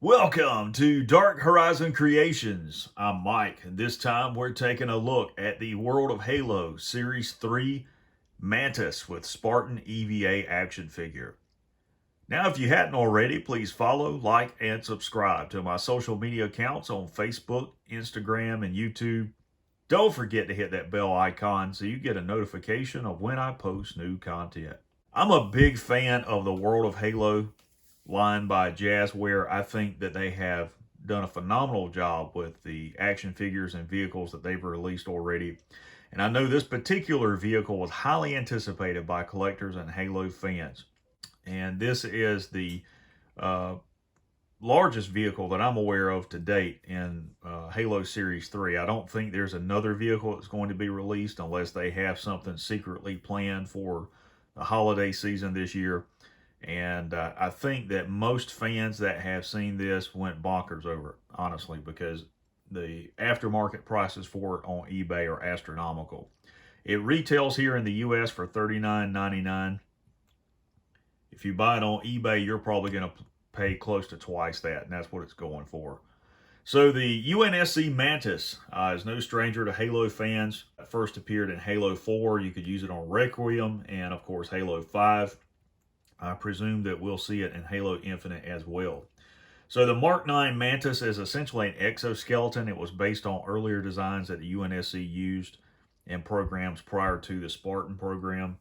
Welcome to Dark Horizon Creations. I'm Mike, and this time we're taking a look at the World of Halo Series 3 Mantis with Spartan EVA action figure. Now, if you hadn't already, please follow, like, and subscribe to my social media accounts on Facebook, Instagram, and YouTube. Don't forget to hit that bell icon so you get a notification of when I post new content. I'm a big fan of the World of Halo line by Jazzware. I think that they have done a phenomenal job with the action figures and vehicles that they've released already. And I know this particular vehicle was highly anticipated by collectors and Halo fans. And this is the largest vehicle that I'm aware of to date in Halo Series 3. I don't think there's another vehicle that's going to be released unless they have something secretly planned for the holiday season this year. And I think that most fans that have seen this went bonkers over it, honestly, because the aftermarket prices for it on eBay are astronomical. It retails here in the US for $39.99. If you buy it on eBay, you're probably going to pay close to twice that, and that's what it's going for. So the UNSC Mantis is no stranger to Halo fans. It first appeared in Halo 4. You could use it on Requiem and, of course, Halo 5. I presume that we'll see it in Halo Infinite as well. So the Mark 9 Mantis is essentially an exoskeleton. It was based on earlier designs that the UNSC used in programs prior to the Spartan program.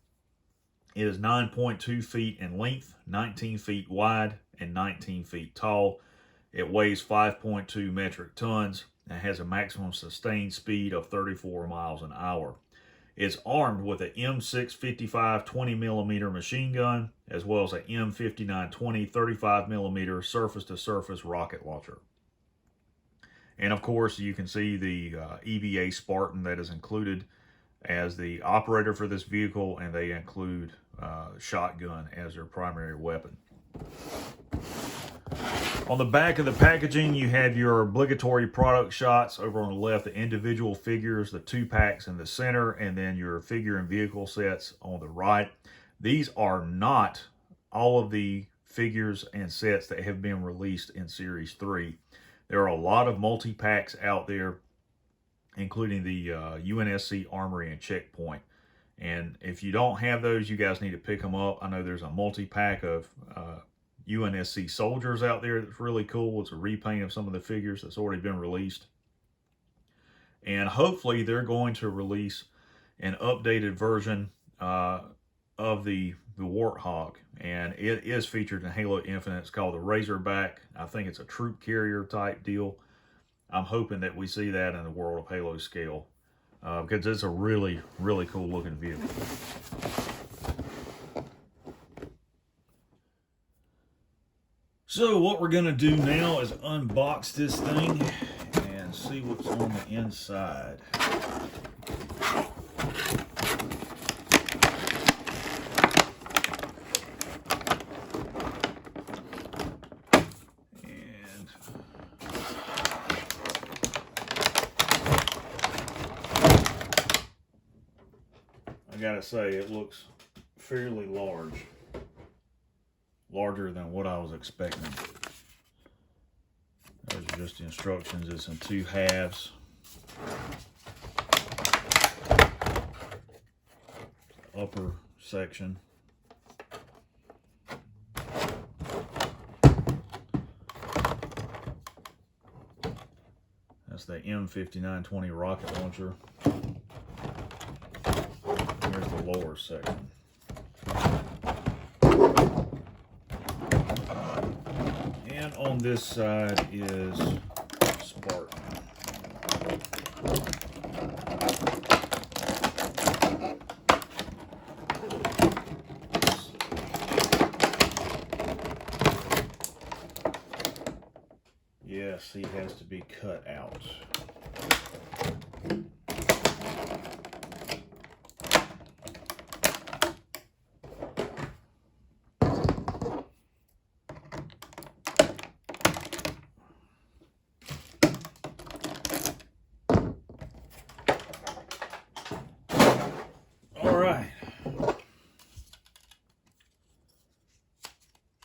It is 9.2 feet in length, 19 feet wide, and 19 feet tall. It weighs 5.2 metric tons and has a maximum sustained speed of 34 miles an hour. It's armed with an M655 20mm machine gun, as well as an M5920 35mm surface-to-surface rocket launcher. And of course, you can see the EVA Spartan that is included as the operator for this vehicle, and they include shotgun as their primary weapon. On the back of the packaging, you have your obligatory product shots. Over on the left, the individual figures, the 2-packs in the center, and then your figure and vehicle sets on the right. These are not all of the figures and sets that have been released in Series 3. There are a lot of multi-packs out there, including the UNSC Armory and Checkpoint. And if you don't have those, you guys need to pick them up. I know there's a multi-pack of UNSC soldiers out there that's really cool. It's a repaint of some of the figures that's already been released. And hopefully they're going to release an updated version of the Warthog. And it is featured in Halo Infinite. It's called the Razorback. I think it's a troop carrier type deal. I'm hoping that we see that in the World of Halo scale because it's a really, really cool looking vehicle. So what we're going to do now is unbox this thing and see what's on the inside. And I gotta say, it looks fairly large. Larger than what I was expecting. Those are just the instructions. It's in 2 halves. Upper section. That's the M5920 rocket launcher. Here's the lower section. And on this side is Spartan. Yes, he has to be cut out.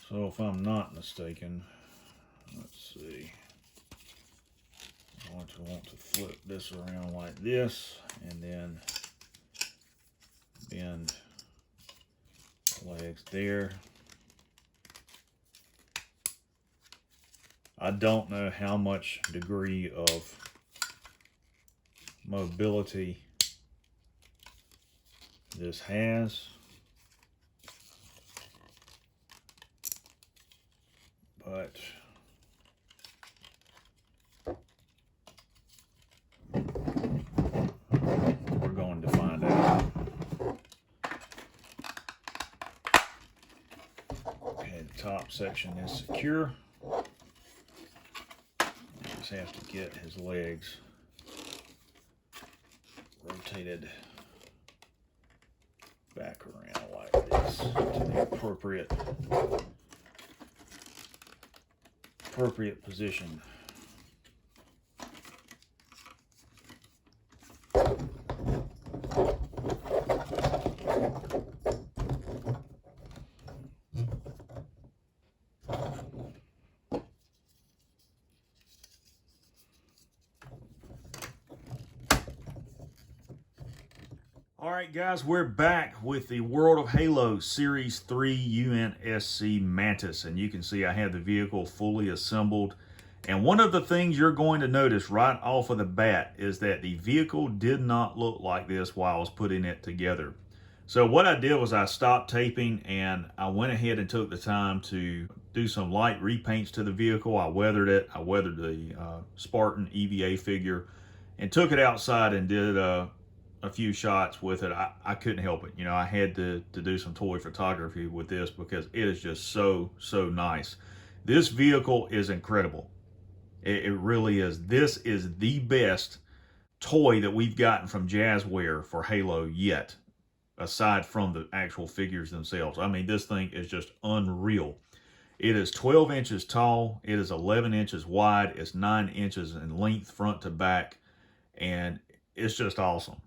So if I'm not mistaken, Let's see. I'm going to want to flip this around like this and then bend the legs there. I don't know how much degree of mobility this has, but we're going to find out. Okay, the top section is secure. Just have to get his legs rotated back around like this to the appropriate position. Alright guys, we're back with the World of Halo Series 3 UNSC Mantis, and you can see I have the vehicle fully assembled. And one of the things you're going to notice right off of the bat is that the vehicle did not look like this while I was putting it together. So what I did was I stopped taping and I went ahead and took the time to do some light repaints to the vehicle. I weathered it. I weathered the Spartan EVA figure and took it outside and did a few shots with it. I couldn't help it. You know, I had to do some toy photography with this because it is just so nice. This vehicle is incredible. It really is. This is the best toy that we've gotten from Jazzware for Halo yet, aside from the actual figures themselves. I mean, this thing is just unreal. It is 12 inches tall. It is 11 inches wide. It's 9 inches in length front to back. And it's just awesome.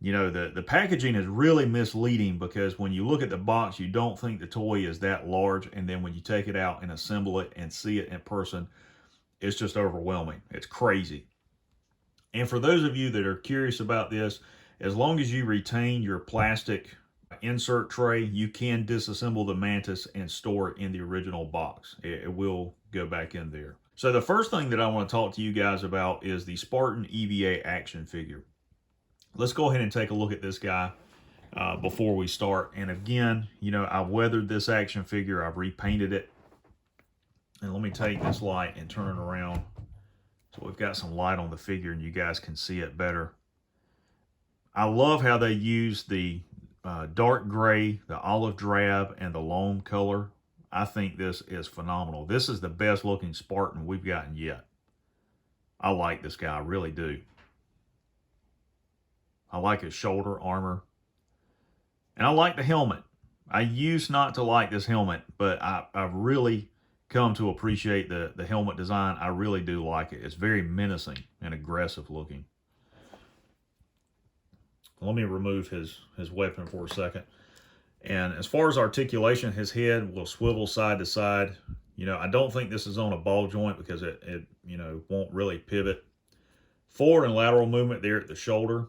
You know, the packaging is really misleading because when you look at the box, you don't think the toy is that large. And then when you take it out and assemble it and see it in person, it's just overwhelming. It's crazy. And for those of you that are curious about this, as long as you retain your plastic insert tray, you can disassemble the Mantis and store it in the original box. It will go back in there. So the first thing that I want to talk to you guys about is the Spartan EVA action figure. Let's go ahead and take a look at this guy before we start. And again, you know, I weathered this action figure. I've repainted it. And let me take this light and turn it around so we've got some light on the figure and you guys can see it better. I love how they use the dark gray, the olive drab, and the loam color. I think this is phenomenal. This is the best looking Spartan we've gotten yet. I like this guy, I really do. I like his shoulder armor. And I like the helmet. I used not to like this helmet, but I've really come to appreciate the helmet design. I really do like it. It's very menacing and aggressive looking. Let me remove his weapon for a second. And as far as articulation, his head will swivel side to side. You know, I don't think this is on a ball joint because it you know, won't really pivot. Forward and lateral movement there at the shoulder.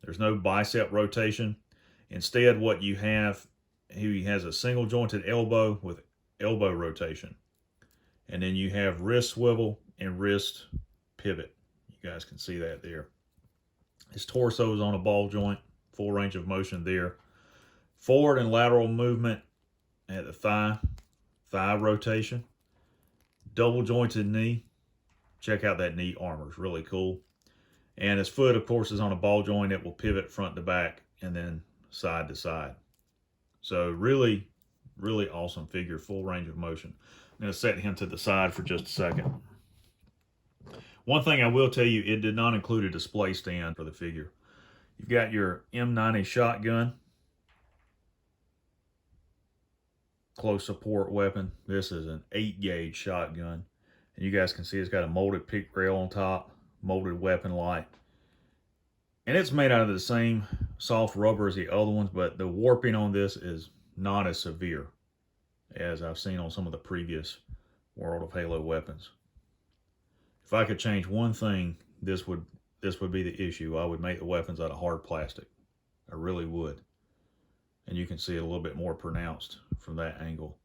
There's no bicep rotation. Instead, what you have, he has a single jointed elbow with elbow rotation. And then you have wrist swivel and wrist pivot. You guys can see that there. His torso is on a ball joint, full range of motion there. Forward and lateral movement at the thigh rotation. Double jointed knee. Check out that knee armor, it's really cool. And his foot, of course, is on a ball joint. It will pivot front to back and then side to side. So really, really awesome figure, full range of motion. I'm going to set him to the side for just a second. One thing I will tell you, it did not include a display stand for the figure. You've got your M90 shotgun. Close support weapon. This is an 8-gauge shotgun. And you guys can see it's got a molded pick rail on top. Molded weapon light, and it's made out of the same soft rubber as the other ones, but the warping on this is not as severe as I've seen on some of the previous World of Halo weapons. If I could change one thing, this would be the issue. I would make the weapons out of hard plastic. I really would. And you can see it a little bit more pronounced from that angle.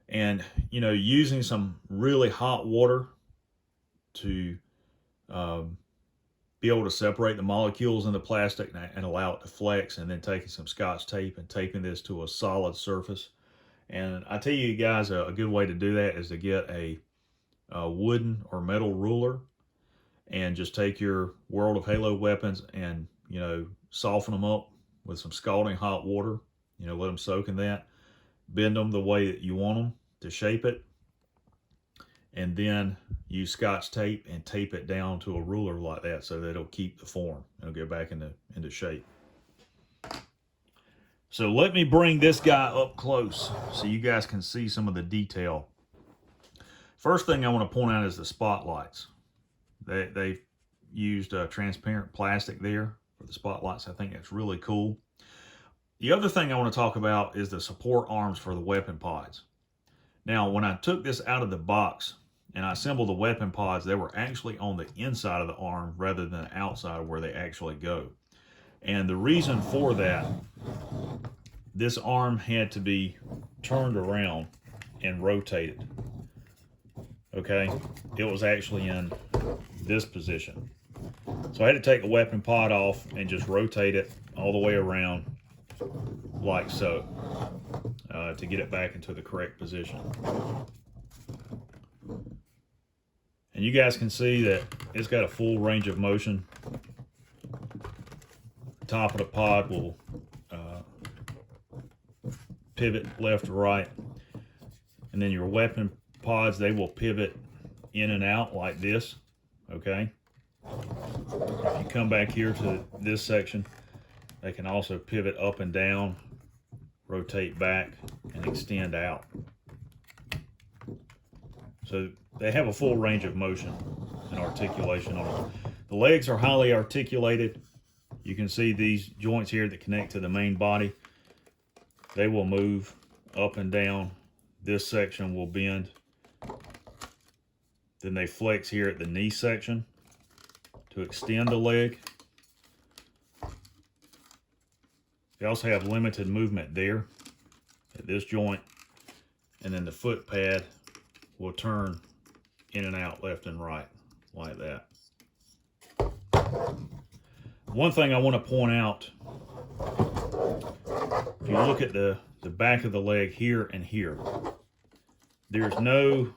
And, you know, using some really hot water to be able to separate the molecules in the plastic and allow it to flex, and then taking some Scotch tape and taping this to a solid surface. And I tell you guys, a good way to do that is to get a wooden or metal ruler and just take your World of Halo weapons and, you know, soften them up with some scalding hot water. You know, let them soak in that. Bend them the way that you want them to shape it. And then use Scotch tape and tape it down to a ruler like that so that it'll keep the form. It'll get back into shape. So let me bring this guy up close so you guys can see some of the detail. First thing I want to point out is the spotlights. They've used transparent plastic there for the spotlights. I think that's really cool. The other thing I want to talk about is the support arms for the weapon pods. Now, when I took this out of the box and I assembled the weapon pods, they were actually on the inside of the arm rather than the outside where they actually go. And the reason for that, this arm had to be turned around and rotated. Okay, it was actually in this position. So I had to take the weapon pod off and just rotate it all the way around like so to get it back into the correct position. And you guys can see that it's got a full range of motion. The top of the pod will pivot left to right, and then your weapon pods, they will pivot in and out like this. Okay, if you come back here to this section, they can also pivot up and down, rotate back, and extend out. So they have a full range of motion and articulation on them. The legs are highly articulated. You can see these joints here that connect to the main body. They will move up and down. This section will bend. Then they flex here at the knee section to extend the leg. They also have limited movement there at this joint. And then the foot pad will turn in and out left and right like that. One thing I want to point out, if you look at the back of the leg here and here, there's no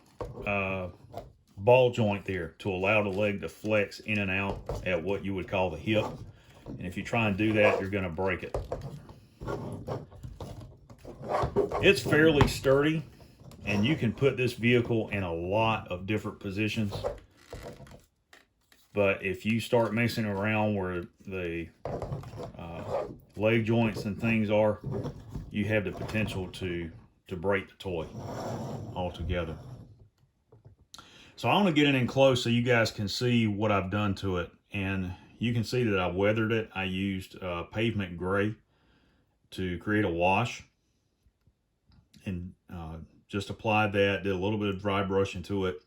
ball joint there to allow the leg to flex in and out at what you would call the hip. And if you try and do that, you're going to break it. It's fairly sturdy, and you can put this vehicle in a lot of different positions. But if you start messing around where the leg joints and things are, you have the potential to break the toy altogether. So I want to get in close so you guys can see what I've done to it. And you can see that I've weathered it. I used pavement gray to create a wash. And just applied that, did a little bit of dry brushing to it.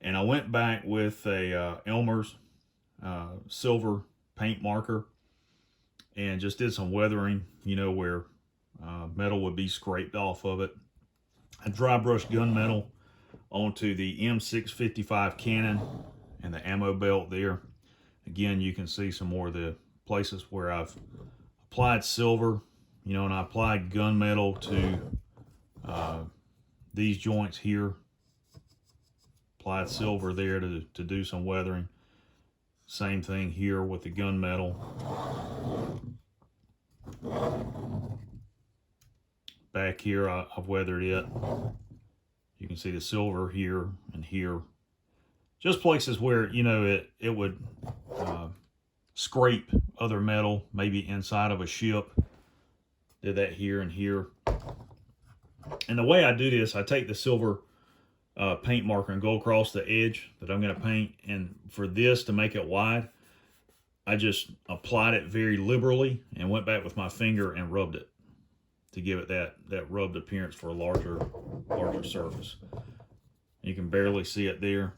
And I went back with a Elmer's silver paint marker and just did some weathering, you know, where metal would be scraped off of it. I dry brushed gunmetal onto the M655 cannon and the ammo belt there. Again, you can see some more of the places where I've applied silver, you know, and I applied gunmetal to these joints here. Applied silver there to do some weathering. Same thing here with the gunmetal. Back here, I've weathered it. You can see the silver here and here. Just places where, you know, it would scrape other metal, maybe inside of a ship. Did that here and here. And the way I do this, I take the silver paint marker and go across the edge that I'm going to paint. And for this to make it wide, I just applied it very liberally and went back with my finger and rubbed it to give it that rubbed appearance for a larger surface. You can barely see it there.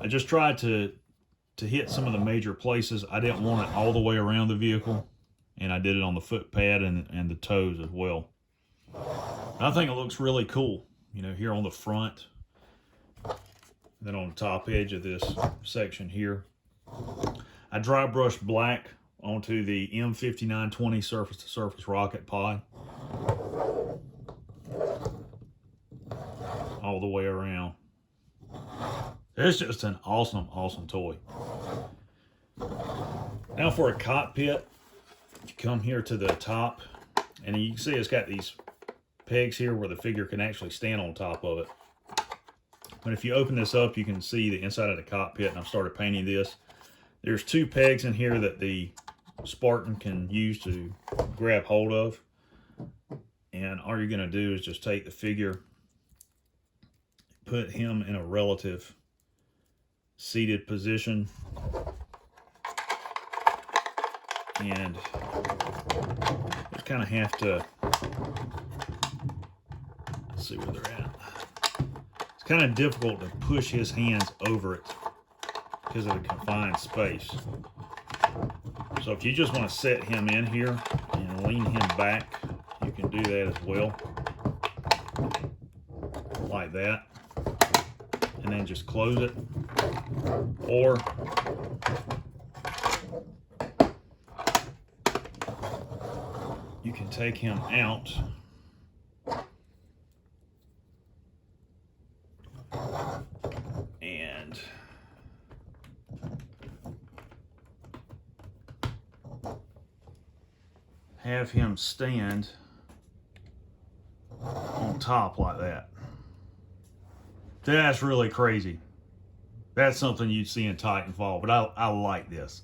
I just tried to hit some of the major places. I didn't want it all the way around the vehicle, and I did it on the foot pad and the toes as well. I think it looks really cool, you know, here on the front, then on the top edge of this section here. I dry brushed black onto the M5920 surface-to-surface rocket pod all the way around. It's just an awesome, awesome toy. Now for a cockpit, you come here to the top, and you can see it's got these pegs here where the figure can actually stand on top of it. But if you open this up, you can see the inside of the cockpit, and I've started painting this. There's 2 pegs in here that the Spartan can use to grab hold of. And all you're going to do is just take the figure, put him in a relative seated position, and just kind of have to see where they're at. It's kind of difficult to push his hands over it because of the confined space. So if you just want to set him in here and lean him back, you can do that as well, like that, and then just close it. Or you can take him out and have him stand on top like that. That's really crazy. That's something you'd see in Titanfall, but I like this.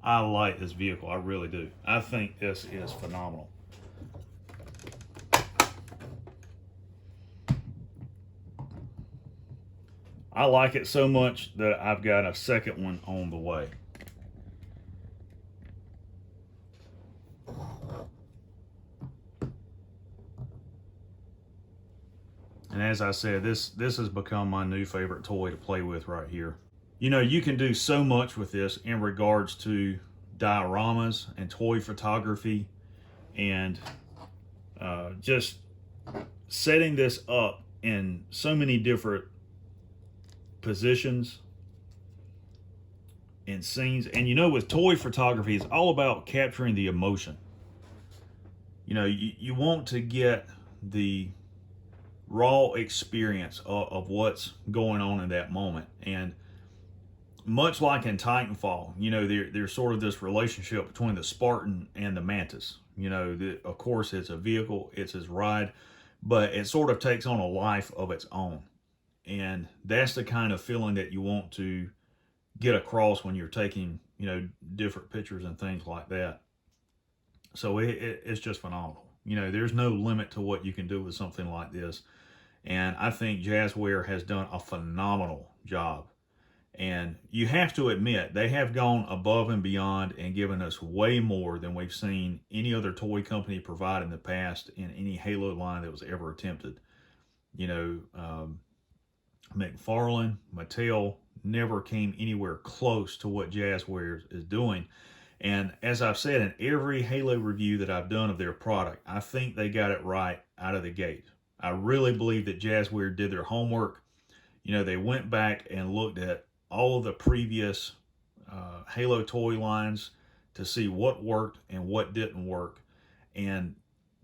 I like this vehicle, I really do. I think this is phenomenal. I like it so much that I've got a second one on the way. And as I said, this has become my new favorite toy to play with right here. You know, you can do so much with this in regards to dioramas and toy photography, and just setting this up in so many different positions and scenes. And you know, with toy photography, it's all about capturing the emotion. You know, you want to get the raw experience of what's going on in that moment. And much like in Titanfall, you know, there's sort of this relationship between the Spartan and the Mantis. You know, of course, it's a vehicle, it's his ride, but it sort of takes on a life of its own. And that's the kind of feeling that you want to get across when you're taking, you know, different pictures and things like that. So it's just phenomenal. You know, there's no limit to what you can do with something like this. And I think Jazzware has done a phenomenal job. And you have to admit, they have gone above and beyond and given us way more than we've seen any other toy company provide in the past in any Halo line that was ever attempted. You know, McFarlane, Mattel never came anywhere close to what Jazzware is doing. And as I've said in every Halo review that I've done of their product, I think they got it right out of the gate. I really believe that Jazzware did their homework. You know, they went back and looked at all of the previous Halo toy lines to see what worked and what didn't work. And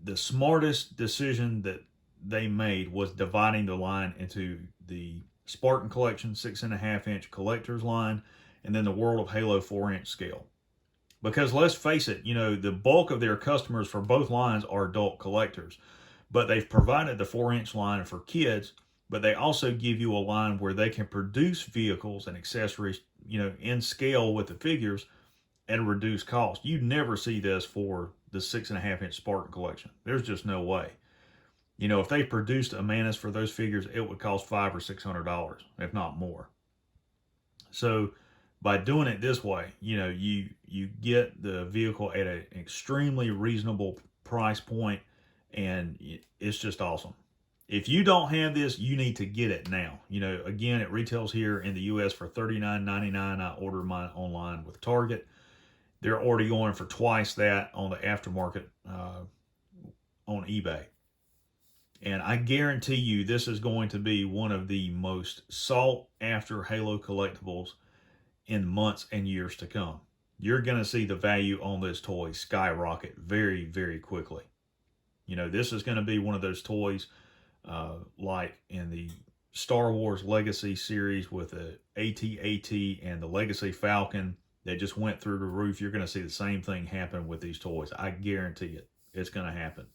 the smartest decision that they made was dividing the line into the Spartan Collection 6.5-inch collector's line and then the World of Halo 4-inch scale. Because let's face it, you know, the bulk of their customers for both lines are adult collectors. But they've provided the 4-inch line for kids, but they also give you a line where they can produce vehicles and accessories, you know, in scale with the figures at a reduced cost. You never see this for the 6.5-inch Spartan collection. There's just no way. You know, if they produced a Mantis for those figures, it would cost $500 or $600, if not more. So by doing it this way, you know, you get the vehicle at an extremely reasonable price point, and it's just awesome. If you don't have this, you need to get it now. You know, again, it retails here in the U.S. for $39.99. I ordered mine online with Target. They're already going for twice that on the aftermarket on eBay. And I guarantee you this is going to be one of the most sought after Halo collectibles in months and years to come. You're going to see the value on this toy skyrocket very, very quickly. You know, this is going to be one of those toys like in the Star Wars Legacy series with the AT-AT and the Legacy Falcon that just went through the roof. You're going to see the same thing happen with these toys. I guarantee it. It's going to happen.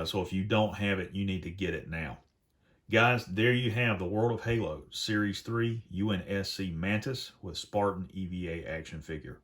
So if you don't have it, you need to get it now. Guys, there you have the World of Halo Series 3 UNSC Mantis with Spartan EVA action figure.